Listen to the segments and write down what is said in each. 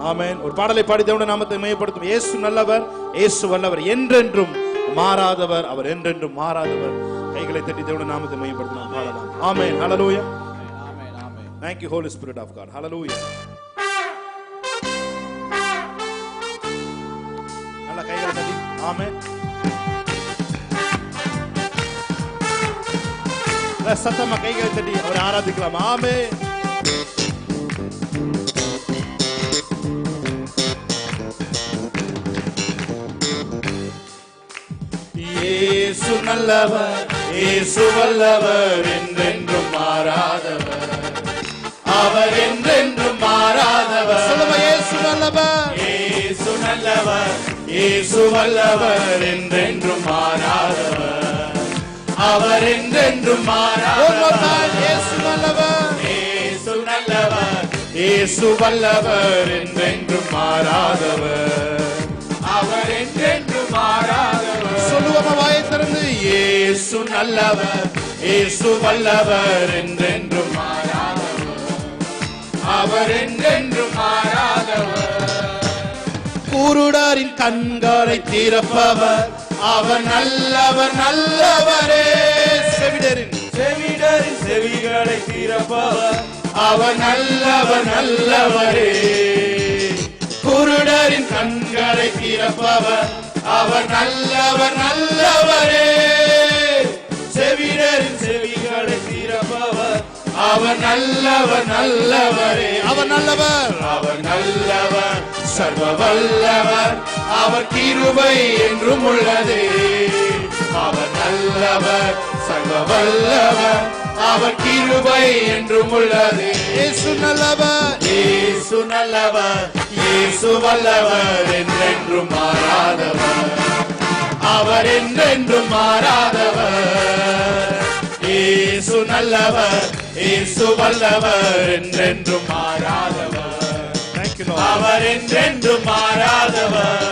ஆமென். ஒரு பாடலை பாடி தேவனுடைய நாமத்தை மகிமைப்படுத்தும். இயேசு நல்லவர், இயேசு வல்லவர், என்றென்றும் மாறாதவர், அவர் என்றென்றும் மாறாதவர். கைகளை தட்டி தேவனுடைய நாமத்தை மகிமைப்படுத்தலாம், பாடலாம். ஆமென். ஹல்லேலூயா. ஆமென். ஆமென். Thank you Holy Spirit of God. Hallelujah. நல்ல கைகளை தட்டி. ஆமென். சத்தமா கைகளை தட்டி அவரை ஆராதிக்கலாம். ஆமென். இயேசு நல்லவர், இயேசு வல்லவர், என்றென்றும் மாறாதவர், அவர் என்றென்றும் மாறாதவர். சொல்லுங்க, இயேசு நல்லவர், இயேசு நல்லவர், இயேசு வல்லவர், என்றென்றும் மாறாதவர், அவர் என்றென்றும் மாறாதவர். இயேசு நல்லவர், இயேசு நல்லவர், இயேசு வல்லவர், என்றென்றும் மாறாதவர், அவர் என்றென்றும் மாறாதவர். சொல்லுவோமா வாயை திறந்து? இயேசு நல்லவர், இயேசு வல்லவர், என்றென்றும் மாறாதவர், அவர் என்றென்றும் மாறாதவர். குருடரின் கண்களை திறப்பவர், அவர் நல்லவர், நல்லவரே. செவிடரின் செவிகளை திறப்பவர், அவர் நல்லவர், நல்லவரே. குருடரின் கண்களை திறப்பவர், அவர் நல்லவர், நல்லவரே. செவிடரின் செவிகளை திறப்பவர், அவர் நல்லவர், நல்லவரே. அவர் நல்லவர், அவர் நல்லவர், சர்வ வல்லவர், அவர் கிருபை என்றும் உள்ளதே. அவர் நல்லவர், சர்வ வல்லவர், அவர் கிருபை என்றும் உள்ளதே. இயேசு நல்லவர், இயேசு நல்லவர், இயேசு வல்லவர், என்றென்றும் மாறாதவர், அவர் என்றென்றும் மாறாதவர். இயேசு நல்லவர், இயேசு வல்லவர், என்றென்றும் மாறாதவர், அவர் என்றென்றும் மாறாதவர்.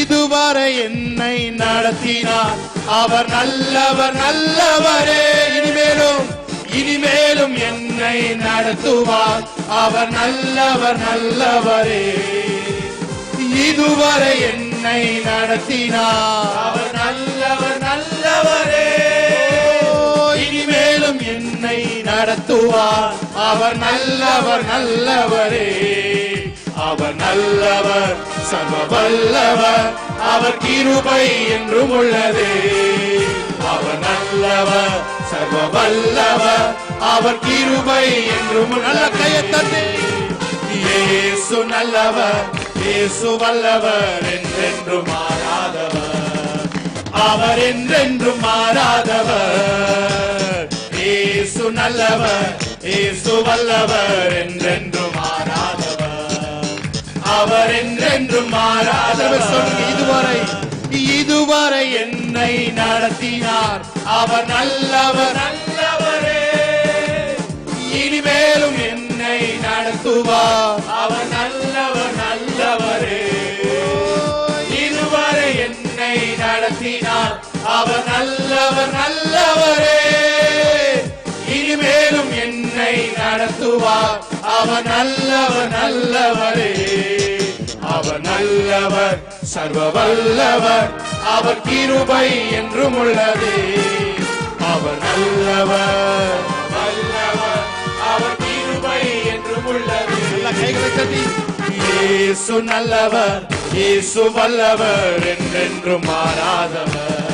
இதுவரை என்னை நடத்தினார், அவர் நல்லவர், நல்லவரே. இனிமேலும் என்னை நடத்துவார், அவர் நல்லவர், நல்லவரே. இதுவரை என்னை நடத்தினார், அவர் நல்லவர், நல்லவரே. இனிமேலும் என்னை நடத்துவார், அவர் நல்லவர், நல்லவரே. அவர் நல்லவர், சர்வ வல்லவர், அவர் கிருபை என்றும் உள்ளதே. அவர் நல்லவர், சர்வ வல்லவர், அவர் கிருபை என்றும். நல்ல கையை தட்டி. இயேசு நல்லவர், இயேசு வல்லவர், என்றென்றும் மாறாதவர், அவர் என்றென்றும் மாறாதவர். இயேசு நல்லவர், இயேசு வல்லவர், என்றென்றும் மாறாதவர், அவர் என்றென்றும் மாறாதவர். இதுவரை என்னை நடத்தினார், அவர் நல்லவர், நல்லவரே. இனிமேலும் என்னை நடத்துவார், அவர் நல்லவர், நல்லவரே. இதுவரை என்னை நடத்தினார், அவர் நல்லவர், நல்லவரே. இனிமேலும் என்னை நடத்துவார், அவர் நல்லவர், நல்லவரே. அவர் நல்லவர், சர்வ வல்லவர், அவர் கிருபை என்றும் உள்ளதே. அவர் நல்லவர், வல்லவர், அவர் கிருபை என்றும் உள்ளதே. கைகளை தட்டி. இயேசு நல்லவர், இயேசு வல்லவர், என்றென்றும் மாறாதவர்,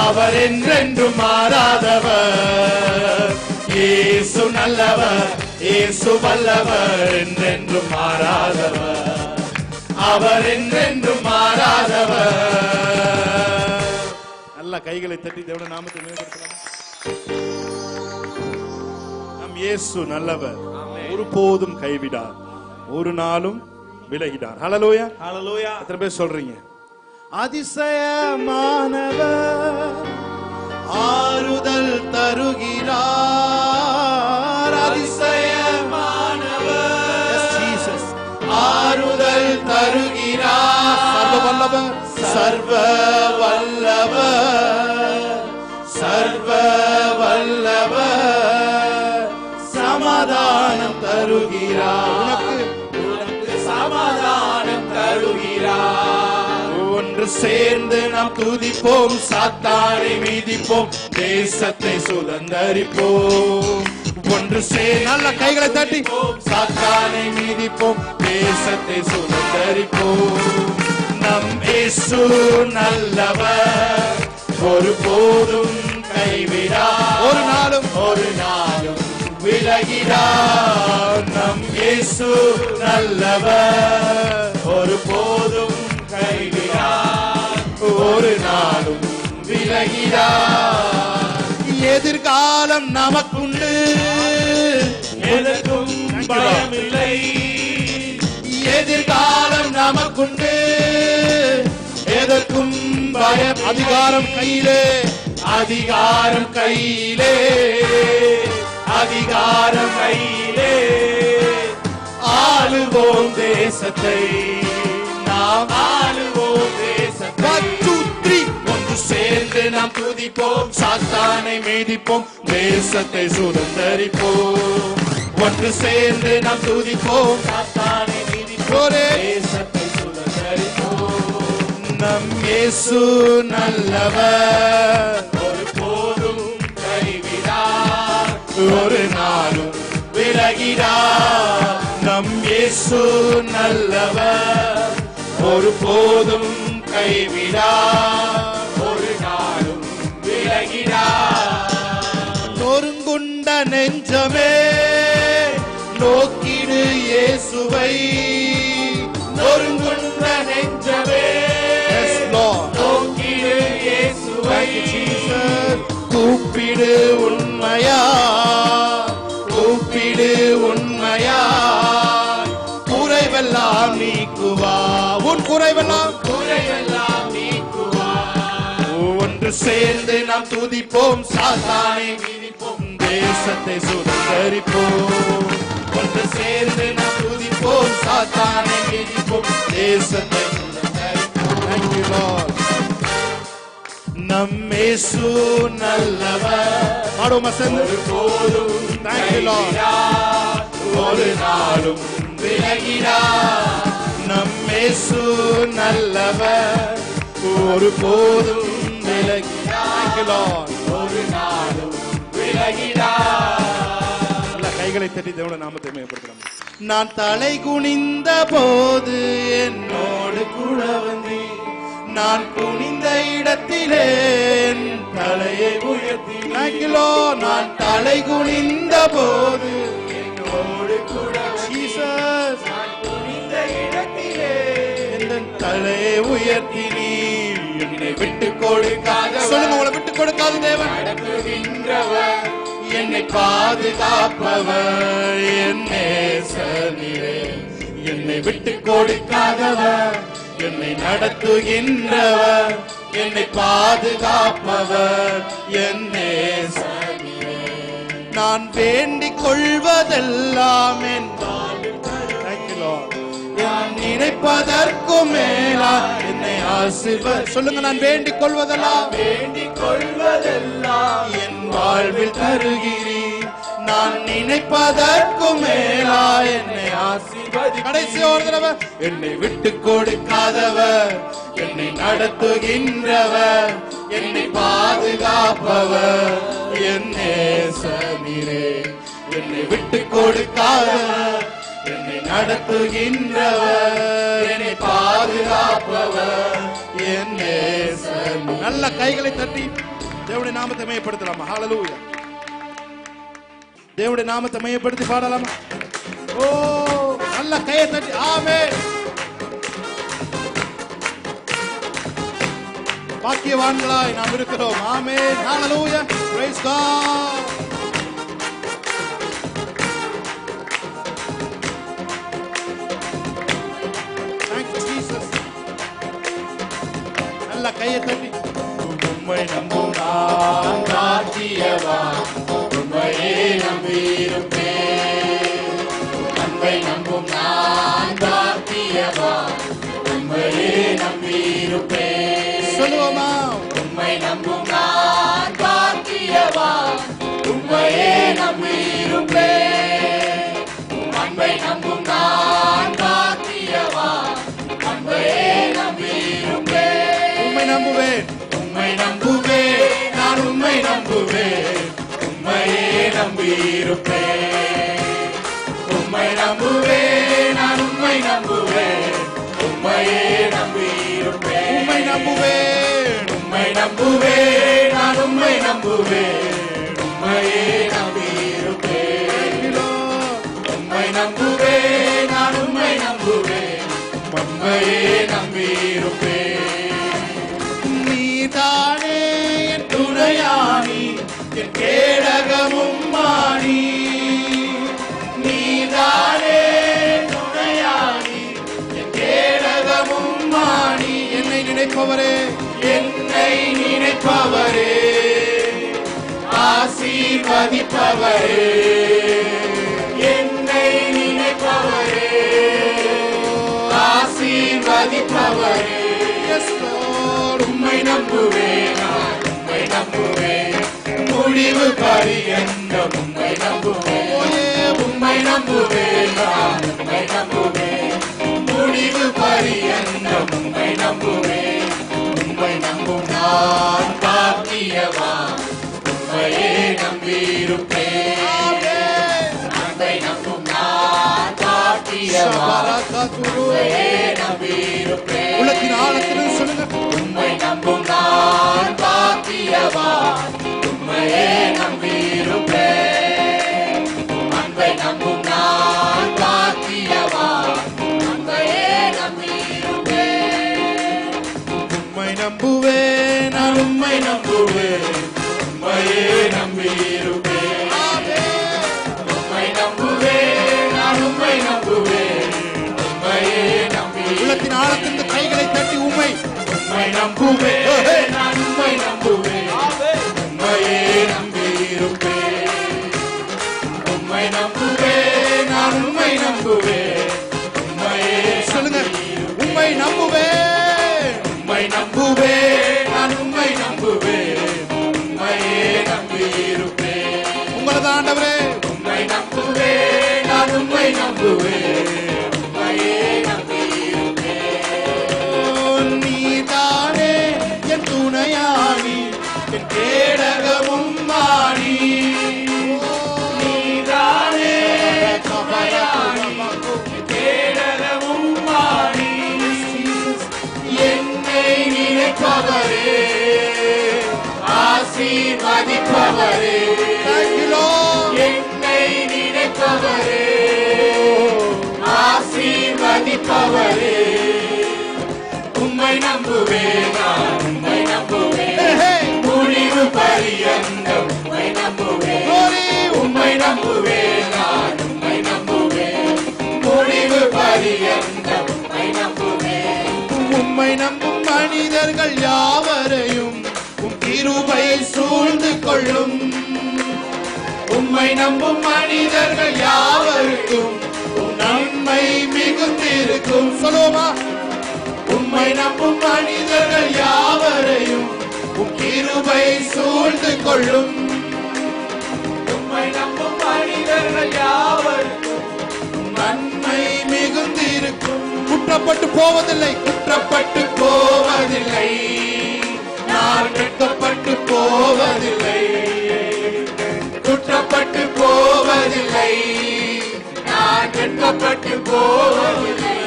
அவர் என்றென்றும் மாறாதவர். இயேசு நல்லவர், இயேசு வல்லவர், என்றென்றும் மாறாதவர், அவர் என்றென்றும் மாறாதவர். நல்ல கைகளை தட்டி தேவனுடைய நாமத்தை மேம்படுத்தலாம். நம் இயேசு நல்லவர், ஒருபோதும் கைவிடார், ஒரு நாளும் விலகிடார். ஹல்லேலூயா, ஹல்லேலூயா. எத்தனை பேர் சொல்றீங்க? அதிசயமானவர், ஆறுதல் தருகிறார். அதிசயமானவர், ஆறுதல் தருகிறார். சர்வ வல்லவர், சர்வ வல்லவர், சர்வ வல்லவர், சமாதானம் தருகிறார். ஒன்று சேர்ந்து நாம் துதிப்போம், சாத்தானை மீதிப்போம், தேசத்தை சுதந்தரிப்போம். ஒன்று சேர்ந்து நல்ல கைகளை தட்டி சாத்தானை மீதிப்போம், தேசத்தை சுதந்தரிப்போம். நம் இயேசு நல்லவர், ஒருபோதும் கைவிடார், ஒரு நாளும் விலகிடார். நம் இயேசு நல்லவர், ஒருபோதும் கைவிடார், ஒரு நாளும் விலகிடார். எதிர்காலம் நமக்குண்டு, எதற்கும் பயமில்லை. எதிர்காலம் நமக்குண்டு, எதற்கும் பயம். அதிகாரம் கையிலே, அதிகாரம் கையிலே, அதிகாரம் கையிலே. ஆளுவோம் தேசத்தை, நாம் ஆளுவோம் தேசத்தை. ஒன்று சேர்ந்து நாம் துதிப்போம், சாத்தானை மீதிப்போம், தேசத்தை சுதந்தரிப்போம். ஒன்று சேர்ந்து நாம் துதிப்போம், சாத்தானை மீதிப்போம், தேசத்தை சுதந்தரிப்போம். நம் இயேசு நல்லவர், ஒருபோதும் கைவிடார், ஒரு நாளும் விலகிடார். நம் இயேசு நல்லவர், ஒருபோதும் கைவிடார், ஒரு நாளும் விலகிடார். நொறுங்குண்ட நெஞ்சமே நோக்கிடு இயேசுவை, நொறுங்குண்ட நெஞ்சமே நோக்கிடு இயேசுவை. கூப்பிடு உண்மையா, கூப்பிடு உண்மையா, குறைவெல்லாம் நீக்குவா, உன் குறைவெல்லாம் நீக்குவா. ஒன்று சேர்ந்து நாம் துதிப்போம், சாத்தானை மீதிப்போம், தேசத்தை சுதந்தரிப்போம். ஒன்று சேர்ந்து நாம் துதிப்போம், சாத்தானை மீதிப்போம், தேசத்தை சுதந்தரிப்போம். Thank you Lord. நம் இயேசு நல்லவர், ஒருபோதும் கைவிடார், ஒரு நாளும் விலகிடார். நம் இயேசு நல்லவர், ஒருபோதும் விலகிடார், ஒரு நாளும் விலகிடார். நல்ல கைகளை தட்டி தேவனுடைய நாமத்தை மேம்படுத்தலாம். நான் தலை குனிந்த போது என்னோடு கூட வந்தீர், நான் குனிந்த இடத்திலே தலையை உயர்த்தினோ. நான் தலை குனிந்த போது என்னோடு கூட ஜீசஸ், நான் குனிந்த இடத்திலே தலையை உயர்த்தினீர். என்னை விட்டு கொடுக்காத, சொல்லுங்க, உங்களை விட்டு கொடுக்காத தேவன், நடத்துகின்றவர், என்னை பாதுகாப்பவர், என் நேசரே. என்னை விட்டு கொடுக்காதவர், என்னை நடத்துகின்றவர், என்னை பாதுகாப்பவர், என் நேசரே. நான் வேண்டிக் கொள்வதெல்லாம் என் நான் நினைப்பதற்கும் மேலா என்னை ஆசீர்வதி. சொல்லுங்க, நான் வேண்டிக் கொள்வதெல்லாம், வேண்டிக் கொள்வதெல்லாம் என் வாழ்வில் தருகிறீர். நான் நினைப்பதற்கும் மேலா என்னை ஆசீர்வதி. கடைசி ஒரு தடவை, என்னை விட்டு கொடுக்காதவர், என்னை நடத்துகின்றவர், என்னை பாதுகாப்பவர், என் நேசரே. என்னை விட்டு கொடுக்காதவர், என்னை நடத்துகின்றவர், என்னை பாதுகாப்பவர், என் நேசரே. நல்ல கைகளை தட்டி தேவனுடைய நாமத்தை மையப்படுத்தலாமா? ஹalleluya. தேவனுடைய நாமத்தை மையப்படுத்தி பாடலாமா? ஓ, நல்ல கையை தட்டி ஆமென். பாக்கியவான்களாய் நாம் இருக்கிறோம். ஆமென். ஹalleluya. Praise God. கையை தட்டி உம்மை நம்பும் நான் பாக்கியவான், உம்மையே நம்பியிருப்பேன். அன்பை நம்பும் நான் பாக்கியவான், உம்மையே நம்பியிருப்பேன். சொல்லுவோமா? உம்மை நம்பும் நான் பாக்கியவான், நம்புவேன், நான் உம்மை நம்புவேன், உம்மையே நம்பியிருப்பேன். உம்மை நம்புவேன், நான் உம்மை நம்புவேன், உம்மையே நம்பியிருப்பேன். உம்மை நம்புவேன், உம்மை நம்புவேன், நான் உம்மை நம்புவேன், உம்மையே நம்பியிருப்பேன். உம்மை நம்புவேன், நான் உம்மை நம்புவேன், உம்மையே நம்பியிருப்பேன். நீதானே என் துணையானி, என் கேடகமும் மாணி. நீதானே துணையானி, என் கேடகமும் மாணி. என்னை நினைப்பவரே, என்னை நினைப்பவரே, ஆசீர்வதிப்பவரே, என்னை நினைப்பவரே, ஆசீர்வதிப்பவரே. உம்மை நம்புவேன், நான் உம்மை நம்புவேன், முடிவு பரியந்தம் உம்மை நம்புவேன். உம்மை நம்புவேன், நான் உம்மை நம்புவேன், முடிவு பரியந்தம் உம்மை நம்புவேன். உம்மை நம்பும் நான் பாக்கியவான், உம்மையே நம்பியிருப்பேன். உம்மை நம்பும் நான் பாக்கியவான், உம்மையே நம்பியிருப்பேன். உலகின் ஆழத்திலிருந்து சொல்லுங்க. உம்மை நம்பும் நான் பாக்கியவான், உம்மையே நம்பியிருப்பேன். அன்பை நம்பும் நான் பாக்கியவான், உம்மையே நம்பியிருப்பேன். உம்மை நம்புவேன், நான் உம்மை நம்புவேன், உம்மையே நம்பியிருப்பேன். உம்மை நம்புவேன், நான் உம்மை நம்புவேன், உம்மையே நம்பியிருப்பேன். உள்ளத்தின் ஆழத்திலிருந்து கைகளை தட்டி உம்மை நம்புவேன், நான் உம்மை நம்புவேன், உம்மையே நம்பியிருப்பேன். உம்மை நம்புவேன், நான் உம்மை நம்புவேன், உம்மையே சொல்லுங்க. உம்மை நம்புவேன், உம்மை நம்புவேன், நான் உம்மை நம்புவேன், உம்மையே நம்பியிருப்பேன். உங்களது ஆண்டவரே, உம்மை நம்புவேன், நான் உம்மை நம்புவேன், உம்மையே நம்பியிருப்பேன். நீதானே என் துணையானி, என் கேடகமும் மாணி. நீதானே துணையானி, என் கேடகமும் மாணி. என்னை நினைப்பவரே, ஆசீர்வதிப்பவரே, என்னை நினைப்பவரே, ஆசீர்வதிப்பவரே. உம்மை நம்புவேன், நான் உம்மை நம்புவேன், முடிவு பரியந்தம் உம்மை நம்புவேன். உம்மை நம்புவேன், நான் உம்மை நம்புவேன், முடிவு பரியந்தம் உம்மை நம்புவேன். உம்மை நம்பும் மனிதர்கள் யாவரையும் உம் கிருபை சூழ்ந்து கொள்ளும். உம்மை நம்பும் மனிதர்கள் யாவருக்கும் உம் நன்மை மிகுந்திருக்கும். சொல்லுவோமா? உம்மை நம்பும் மனிதர்கள் யாவரையும் உம் கிருபை சூழ்ந்து கொள்ளும். உம்மை நம்பும் மனிதர்கள் யாவருக்கும் நன்மை மிகுந்திருக்கும். குற்றப்பட்டு போவதில்லை, குற்றப்பட்டு போவதில்லை, நான் வெட்கப்பட்டு போவதில்லை. குற்றப்பட்டு போவதில்லை, நான் வெட்கப்பட்டு போவதில்லை.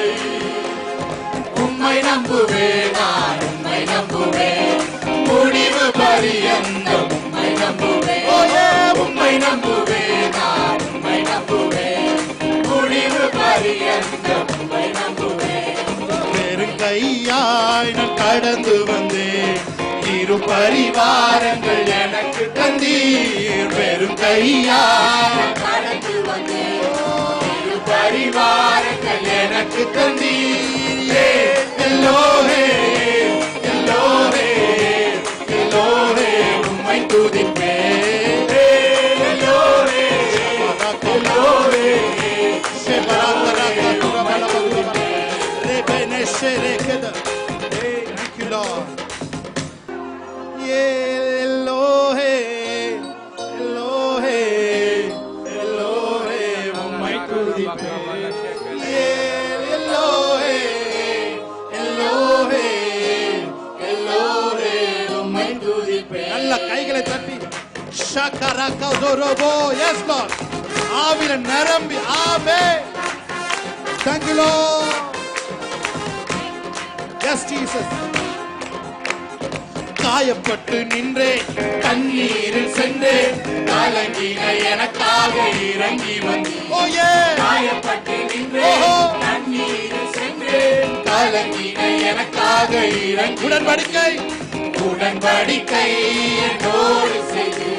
உம்மை நம்புவேன், நான் உம்மை நம்புவேன், முடிவு பரியந்தம் உம்மை நம்புவேன். உம்மை நம்புவேன், நான் உம்மை நம்புவேன், முடிவு பரியந்தம் உம்மை நம்புவேன். வெறும் கையாய் நான் கடந்து வந்தேன், இரு பரிவாரங்கள் எனக்கு தந்தீர். வெறும் கையாய் கடந்து வந்தேன், இரு பரிவாரங்கள் எனக்கு தந்தீர். எல்லோரே, எல்லோரே, எல்லோரே உம்மை துதிப்பேன். எல்லோரே, எல்லோரே, Thank you, Lord. Elohe, Elohe, Elohe, உம்மை துதிப்பேன். Elohe, Elohe, Yes, Lord. ஆவில நிரம்பி. Amen. Thank you, Lord. Yes, Jesus. காயப்பட்டு நின்றே கண்ணீரில் சென்றே கலங்கின எனக்காக இறங்கி வந்து. Oh yeah. காயப்பட்டு நின்றே கண்ணீரில் சென்றே கலங்கின எனக்காக இறங்கி. உடன்படிக்கை என்னோடு செய்து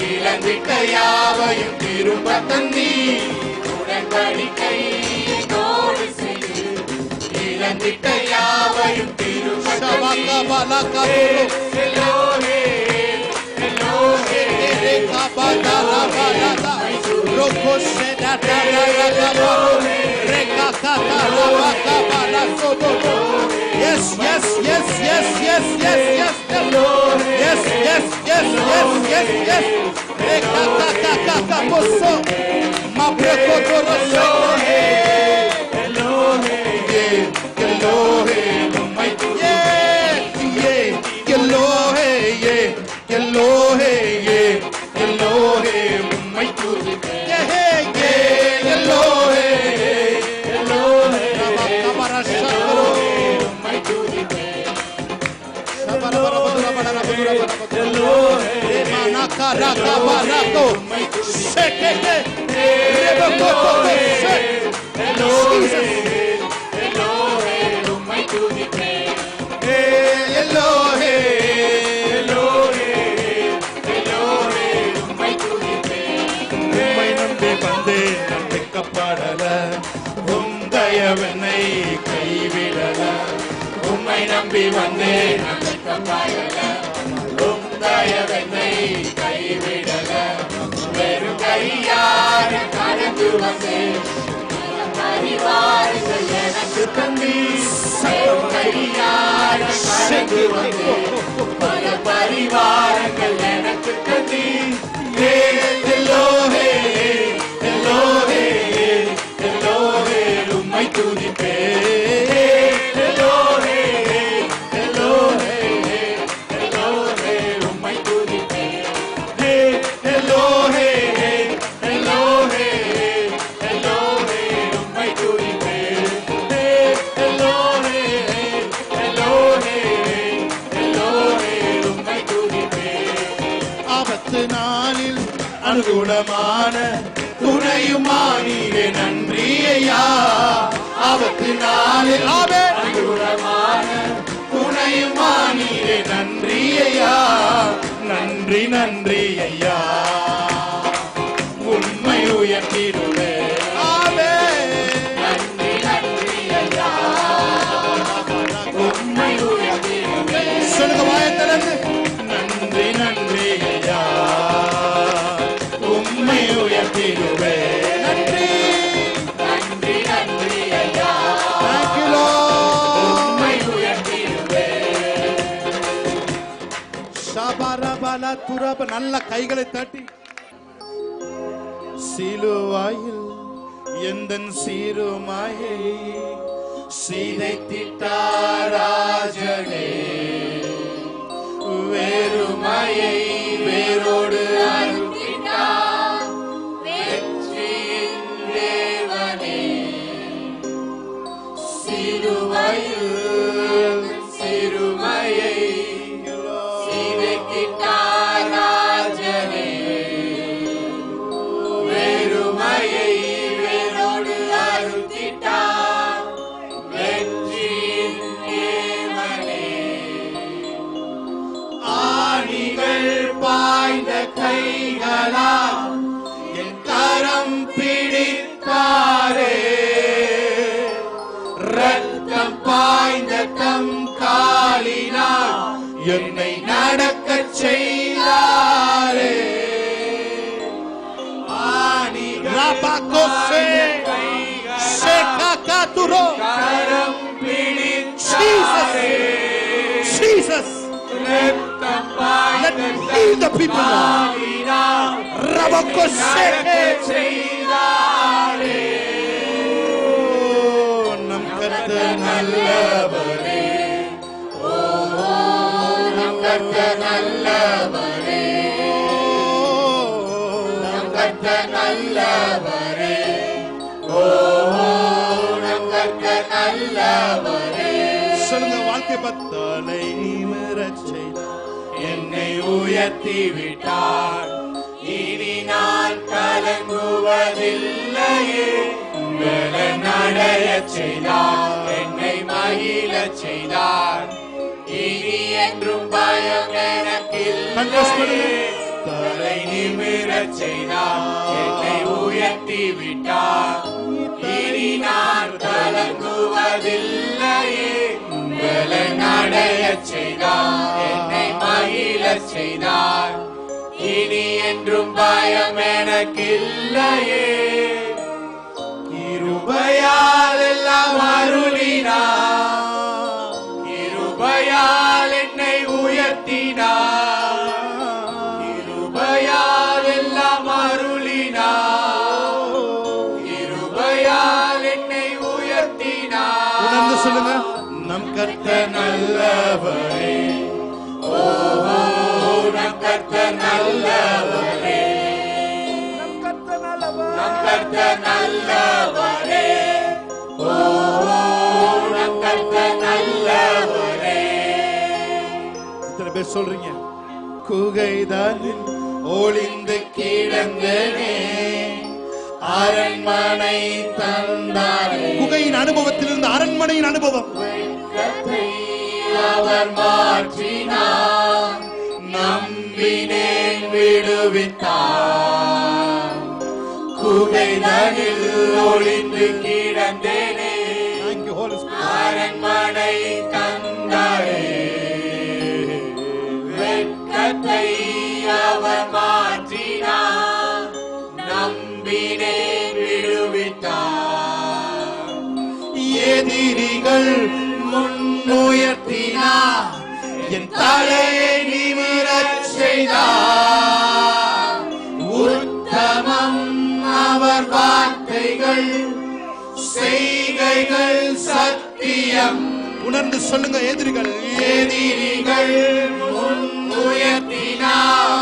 இழந்திட்ட யாவையும் திரும்ப தந்தி. உடன்படிக்கை என்னோடு செய்து இழந்திட்ட யாவையும் திரும்ப Yes, yes, yes, yes, yes, yes, yes, yes, yes, yes, yes, yes, yes. Posso, ma precotoro Elohe, Elohe, Elohe, my Elohe, Elohe, Elohe, my good. Elohe, Elohe, Kabara Shakro, my good. Elohe, Manaka Barato, Shekeke, Rebakoto, Shek, Elohe, Elohe, my good. Elohe, Elohe, Elohe, my good. உம்மை நம்பி வந்தேன் நம்பிக்கப்பாடல உந்தயவனை கைவிடல. உம்மை நம்பி வந்தேன் நம்பிக்கப்பாடல உந்தயவனை கைவிடல. வெறும் கையார கடந்து வந்தேன் பரிவாரங்கள் எனக்கு தந்தி. கையார கடந்து வந்தேன் பல பரிவாரங்கள் எனக்கு தந்தி. எல்லோரே எல்லோரே எல்லோரே உம்மை துதிப்பேன். எல்லோரே எல்லோரே எல்லோரே உம்மை துதிப்பேன். எல்லோரே எல்லோரே எல்லோரே உம்மை துதிப்பேன். எல்லோரே எல்லோரே எல்லோரே உம்மை துதிப்பேன். ஆபத்து நாளில் அனுகூலமான துணையுமானீரே நன்றி ஐயா. ஆபத்து நாளில் அனுகூலமான துணையுமானீரே நன்றி ஐயா. நன்றி நன்றி ஐயா. உண்மை உயர்த்திடுவே. நன்றி நன்றி ஐயா. உண்மை உயர்த்திடுவே. சொல்லுங்க வாயத்திலிருந்து. நன்றி நன்றி ஐயா. உம்மை உயர்த்திடுவே. நன்றி நன்றி நன்றி ஐயா. Thank you Lord. உம்மை உயர்த்திடுவே. ஷபரபல துரப. நல்ல கைகளை தட்டி. சிலுவாயில் எந்தன் சிறுமாயை சிதைத்திட்டாராஜனே. வேறுமையை வேரோடு அறுத்திட்டார் வெற்றியின் தேவனே. சிலுவையில் சிறுமையை சிதைத்திட்டார் ராஜனே. வேறுமையை வேரோடு அறுத்திட்டார் வெற்றியின் தேவனே. ஆணிகள் பாய்ந்த கைகளா என் கரம் பிடித்தாரே. ரத்தம் பாய்ந்த தம் காலினா என்னை நடக்கச் செய்தாரே. ஆணிகள் பாய்ந்த கைகளா கரம் பிடித்தாரே. Jesus. Let the people நம் கர்த்தர் நல்லவரே. நம் கர்த்தர் நல்லவரே. கர்த்தர் நல்லவரே, ஓ நம் கர்த்தர் நல்லவரே. சொல்லுங்க, வாழ்க்கை பத்தலை நிமிரச் செய்தார், என்னை உயர்த்தி விட்டார், இனி நான் கலங்குவதில்லையே. நடையச் செய்தார், என்னை மகிழச் செய்தார், இனி என்றும் பயம் எனக்கில்லையே. தலை நிமிரச் செய்தார், என்னை உயர்த்தி விட்டார், இனி நான் கலங்குவதில்லையே. நடையச் செய்தார், என்னை மகிழச் செய்தார், இனி என்றும் பயம் எனக்கில்லையே. கிருபையால் எல்லாம் அருளினார், கிருபையால் என்னை உயர்த்தினார், கிருபையால் எல்லாம் அருளினார், கிருபையால் என்னை உயர்த்தினார். உணர்ந்து சொல்லுங்க, நம் கர்த்தர் நல்லவரே, ஓ நம் கர்த்தர் நல்லவரே, நம் கர்த்தர் நல்லவரே, ஓ நம் கர்த்தர் நல்லவரே. இத்தனை பேர் சொல்றீங்க, குகைதான் ஒளிந்து கிடந்தனே, அரண்மனை தந்தாரே. குகையின் அனுபவத்திலிருந்து அரண்மனையின் அனுபவம். அவர் மாற்றினார், நம்பினேன் விடுவித்தார். குகைதனில் ஒளிந்து கிடந்தேனே, அரண்மனை தந்தாரே. வெட்கத்தை அவர் மாற்றினார், நம்பினேன் விடுவித்தார். எதிரிகள் முன்னுயர்த்தினார், என் தலையை நிமிரச் செய்தார். உத்தமம் அவர் வார்த்தைகள், செய்கைகள் சத்தியம். உணர்ந்து சொல்லுங்க, எதிரிகள் எதிரிகள் முன்னுயர்த்தினார்,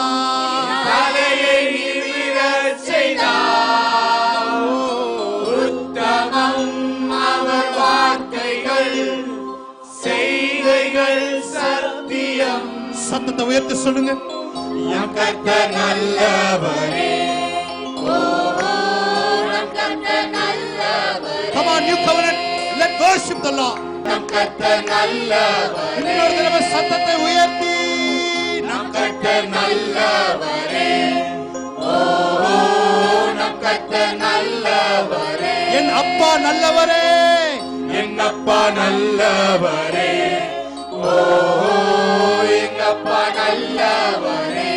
தலையை நிமிரச் செய்தார். உத்தமம் அவர் வார்த்தைகள், செய்கைகள் சத்தியம். சத்தத்தை உயர்த்தி சொல்லுங்க, என் கர்த்தர் நல்லவரே, ஓ நம் கர்த்தர் நல்லவரே. Come on, new covenant, let's worship the Lord. நம் கர்த்தர் நல்லவரே, இன்னொரு தடவை சத்தத்தை உயர்த்தி, நம் கர்த்தர் நல்லவரே, ஓ நம் கர்த்தர் நல்லவரே. என் அப்பா நல்லவரே, என் அப்பா நல்லவரே, ஓ என் அப்பா நல்லவரே.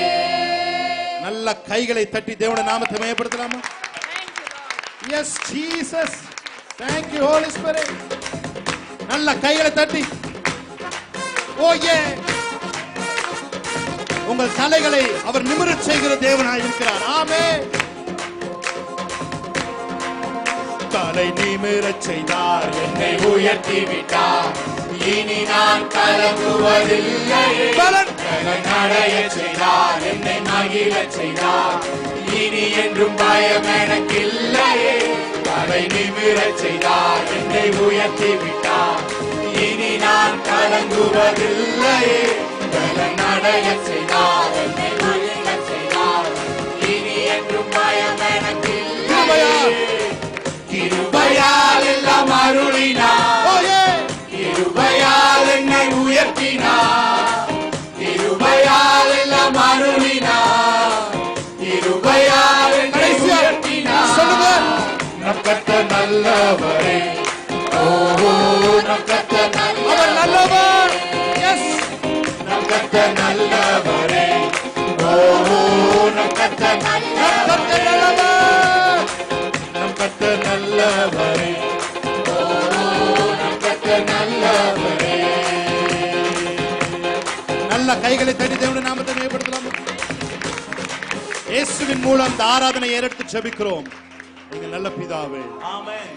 நல்ல கைகளை தட்டி தேவனுடைய நாமத்தை மகிமைப்படுத்தலாமா? Yes, Jesus. Thank you, Holy Spirit. நல்ல கைகளை தட்டி, ஓ ஏ, உங்கள் தலைகளை அவர் நிமிரச் செய்கிற தேவனாய் இருக்கிறார். ஆமென். தலை நிமிரச் செய்தார், என்னை உயர்த்தி விட்டார், இனி நான் கலங்குவதில்லையே. பலன் நடையச் செய்தார், என்னை மகிழச் செய்தார், இனி என்றும் பயம் எனக்கில்லையே. தலை நிமிரச் செய்தார், என்னை உயர்த்தி விட்டார், இனி நான் கலங்குவதில்லையே. நடையச் செய்தார், என்னை மகிழச் செய்தார், இனி என்றும் பயம் எனக்கில்லையே. கிருபையால் எல்லாம் அருளினார், ஓ ஏ, கிருபையால் என்னை உயர்த்தினார், கிருபையால் எல்லாம் அருளினார், கிருபையால் என்னை உயர்த்தினார். சொல்லுங்க, நம் கர்த்தர் நல்லவரே, ஓ நம் கர்த்தர் அவர் நல்லவர். எஸ், நம் கர்த்தர் நல்லவரே, ஓ நம் கர்த்தர் கர்த்தர் நல்லவர். நம் கர்த்தர் நல்லவரே, ஓ நம் கர்த்தர் நல்லவரே. நல்ல கைகளை தட்டி தேவனுடைய நாமத்தை மகிமைப்படுத்தலாமா? இயேசுவின் மூலம் இந்த ஆராதனை ஏறெடுத்து ஜெபிக்கிறோம். எங்கள் நல்ல பிதாவே, ஆமென்.